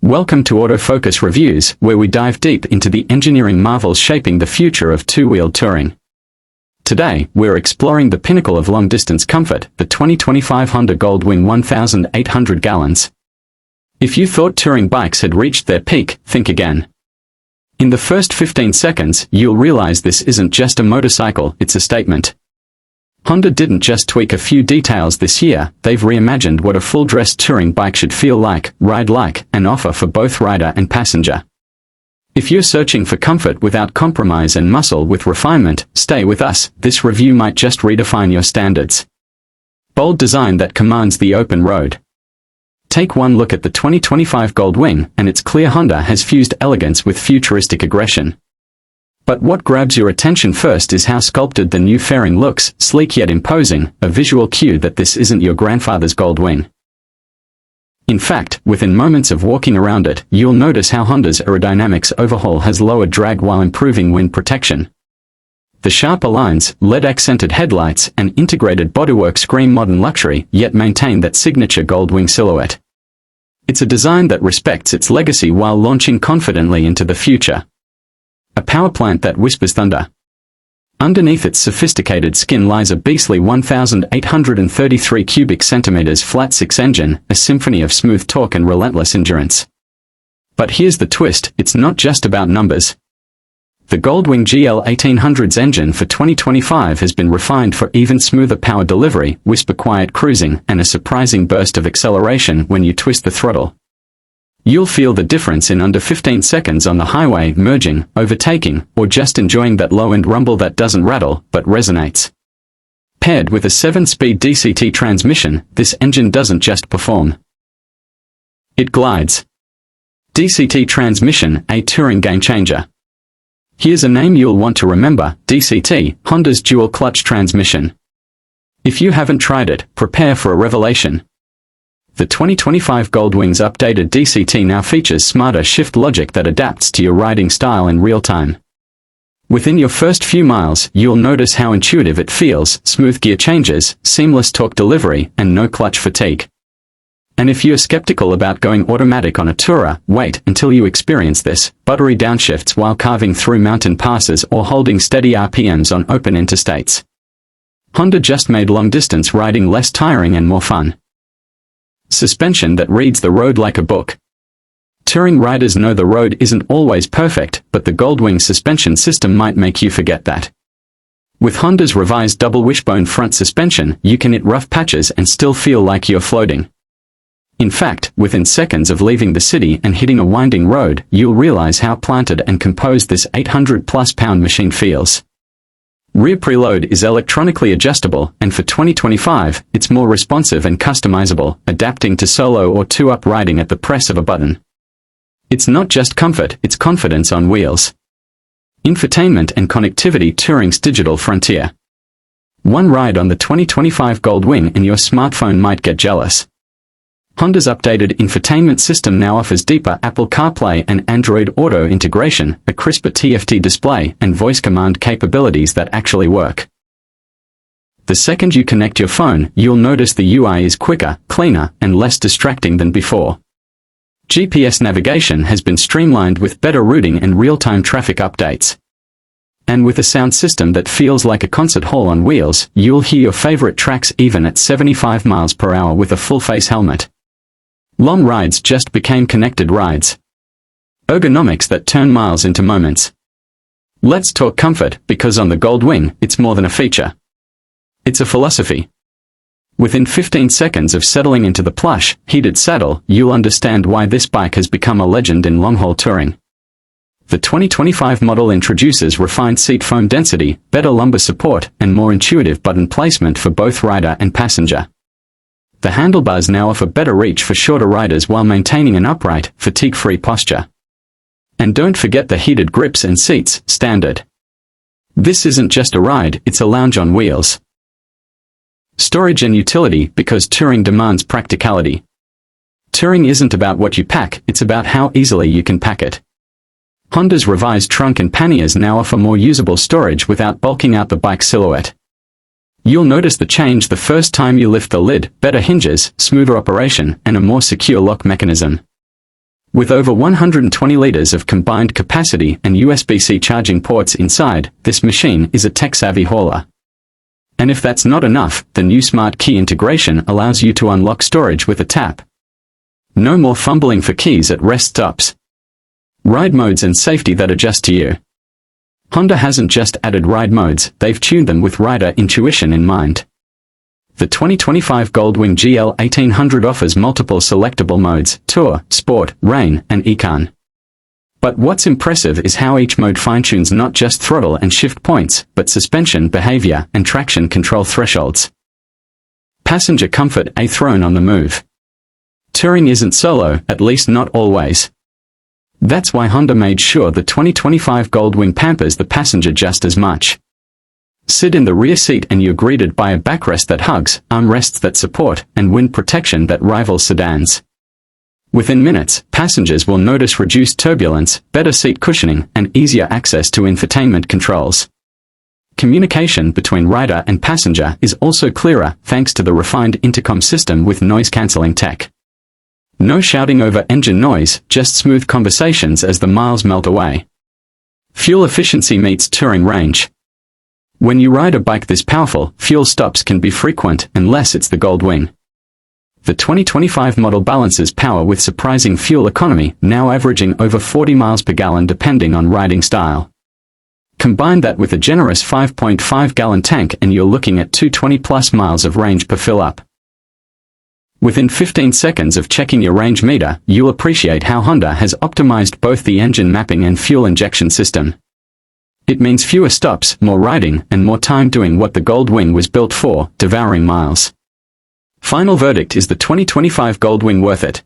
Welcome to Autofocus Reviews, where we dive deep into the engineering marvels shaping the future of two-wheeled touring. Today, we're exploring the pinnacle of long-distance comfort, the 2025 Honda Goldwing 1,800 gallons. If you thought touring bikes had reached their peak, think again. In the first 15 seconds, you'll realize this isn't just a motorcycle, it's a statement. Honda didn't just tweak a few details this year, they've reimagined what a full-dress touring bike should feel like, ride like, and offer for both rider and passenger. If you're searching for comfort without compromise and muscle with refinement, stay with us, this review might just redefine your standards. Bold design that commands the open road. Take one look at the 2025 Goldwing, and it's clear Honda has fused elegance with futuristic aggression. But what grabs your attention first is how sculpted the new fairing looks, sleek yet imposing, a visual cue that this isn't your grandfather's Goldwing. In fact, within moments of walking around it, you'll notice how Honda's aerodynamics overhaul has lowered drag while improving wind protection. The sharper lines, LED-accented headlights, and integrated bodywork scream modern luxury, yet maintain that signature Goldwing silhouette. It's a design that respects its legacy while launching confidently into the future. A power plant that whispers thunder. Underneath its sophisticated skin lies a beastly 1,833 cubic centimeters flat-six engine, a symphony of smooth torque and relentless endurance. But here's the twist, it's not just about numbers. The Goldwing GL 1800's engine for 2025 has been refined for even smoother power delivery, whisper-quiet cruising, and a surprising burst of acceleration when you twist the throttle. You'll feel the difference in under 15 seconds on the highway, merging, overtaking, or just enjoying that low-end rumble that doesn't rattle, but resonates. Paired with a 7-speed DCT transmission, this engine doesn't just perform. It glides. DCT transmission, a touring game-changer. Here's a name you'll want to remember, DCT, Honda's dual-clutch transmission. If you haven't tried it, prepare for a revelation. The 2025 Goldwing's updated DCT now features smarter shift logic that adapts to your riding style in real time. Within your first few miles, you'll notice how intuitive it feels, smooth gear changes, seamless torque delivery, and no clutch fatigue. And if you're skeptical about going automatic on a tourer, wait until you experience this, buttery downshifts while carving through mountain passes or holding steady RPMs on open interstates. Honda just made long-distance riding less tiring and more fun. Suspension that reads the road like a book. Touring riders know the road isn't always perfect, but the Goldwing suspension system might make you forget that. With Honda's revised double wishbone front suspension, you can hit rough patches and still feel like you're floating. In fact, within seconds of leaving the city and hitting a winding road, you'll realize how planted and composed this 800-plus-pound machine feels. Rear preload is electronically adjustable, and for 2025, it's more responsive and customizable, adapting to solo or two-up riding at the press of a button. It's not just comfort, it's confidence on wheels. Infotainment and connectivity touring's digital frontier. One ride on the 2025 Goldwing and your smartphone might get jealous. Honda's updated infotainment system now offers deeper Apple CarPlay and Android Auto integration, a crisper TFT display, and voice command capabilities that actually work. The second you connect your phone, you'll notice the UI is quicker, cleaner, and less distracting than before. GPS navigation has been streamlined with better routing and real-time traffic updates. And with a sound system that feels like a concert hall on wheels, you'll hear your favorite tracks even at 75 miles per hour with a full-face helmet. Long rides just became connected rides. Ergonomics that turn miles into moments. Let's talk comfort, because on the Goldwing, it's more than a feature. It's a philosophy. Within 15 seconds of settling into the plush, heated saddle, you'll understand why this bike has become a legend in long-haul touring. The 2025 model introduces refined seat foam density, better lumbar support, and more intuitive button placement for both rider and passenger. The handlebars now offer better reach for shorter riders while maintaining an upright, fatigue-free posture. And don't forget the heated grips and seats, standard. This isn't just a ride, it's a lounge on wheels. Storage and utility, because touring demands practicality. Touring isn't about what you pack, it's about how easily you can pack it. Honda's revised trunk and panniers now offer more usable storage without bulking out the bike's silhouette. You'll notice the change the first time you lift the lid, better hinges, smoother operation, and a more secure lock mechanism. With over 120 liters of combined capacity and USB-C charging ports inside, this machine is a tech-savvy hauler. And if that's not enough, the new smart key integration allows you to unlock storage with a tap. No more fumbling for keys at rest stops. Ride modes and safety that adjust to you. Honda hasn't just added ride modes, they've tuned them with rider intuition in mind. The 2025 Goldwing GL 1800 offers multiple selectable modes: Tour, Sport, Rain, and Econ. But what's impressive is how each mode fine-tunes not just throttle and shift points, but suspension behavior and traction control thresholds. Passenger comfort: a throne on the move. Touring isn't solo, at least not always. That's why Honda made sure the 2025 Goldwing pampers the passenger just as much. Sit in the rear seat and you're greeted by a backrest that hugs, armrests that support, and wind protection that rivals sedans. Within minutes, passengers will notice reduced turbulence, better seat cushioning, and easier access to infotainment controls. Communication between rider and passenger is also clearer thanks to the refined intercom system with noise-canceling tech. No shouting over engine noise, just smooth conversations as the miles melt away. Fuel efficiency meets touring range. When you ride a bike this powerful, fuel stops can be frequent unless it's the Goldwing. The 2025 model balances power with surprising fuel economy, now averaging over 40 miles per gallon depending on riding style. Combine that with a generous 5.5-gallon tank and you're looking at 220-plus miles of range per fill-up. Within 15 seconds of checking your range meter, you'll appreciate how Honda has optimized both the engine mapping and fuel injection system. It means fewer stops, more riding, and more time doing what the Goldwing was built for, devouring miles. Final verdict: is the 2025 Goldwing worth it?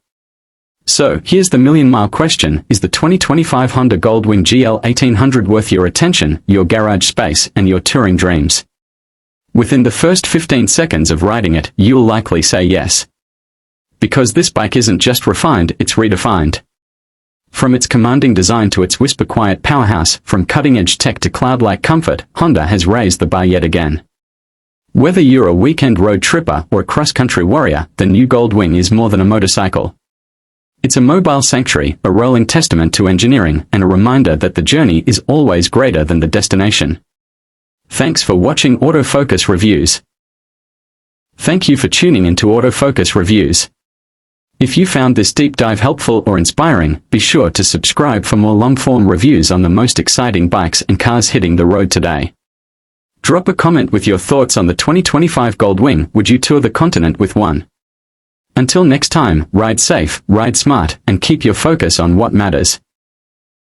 So, here's the million-mile question: is the 2025 Honda Goldwing GL 1800 worth your attention, your garage space, and your touring dreams? Within the first 15 seconds of riding it, you'll likely say yes. Because this bike isn't just refined, it's redefined. From its commanding design to its whisper-quiet powerhouse, from cutting-edge tech to cloud-like comfort, Honda has raised the bar yet again. Whether you're a weekend road tripper or a cross-country warrior, the new Goldwing is more than a motorcycle. It's a mobile sanctuary, a rolling testament to engineering, and a reminder that the journey is always greater than the destination. Thanks for watching Autofocus Reviews. Thank you for tuning into Autofocus Reviews. If you found this deep dive helpful or inspiring, be sure to subscribe for more long-form reviews on the most exciting bikes and cars hitting the road today. Drop a comment with your thoughts on the 2025 Goldwing. Would you tour the continent with one? Until next time, ride safe, ride smart, and keep your focus on what matters.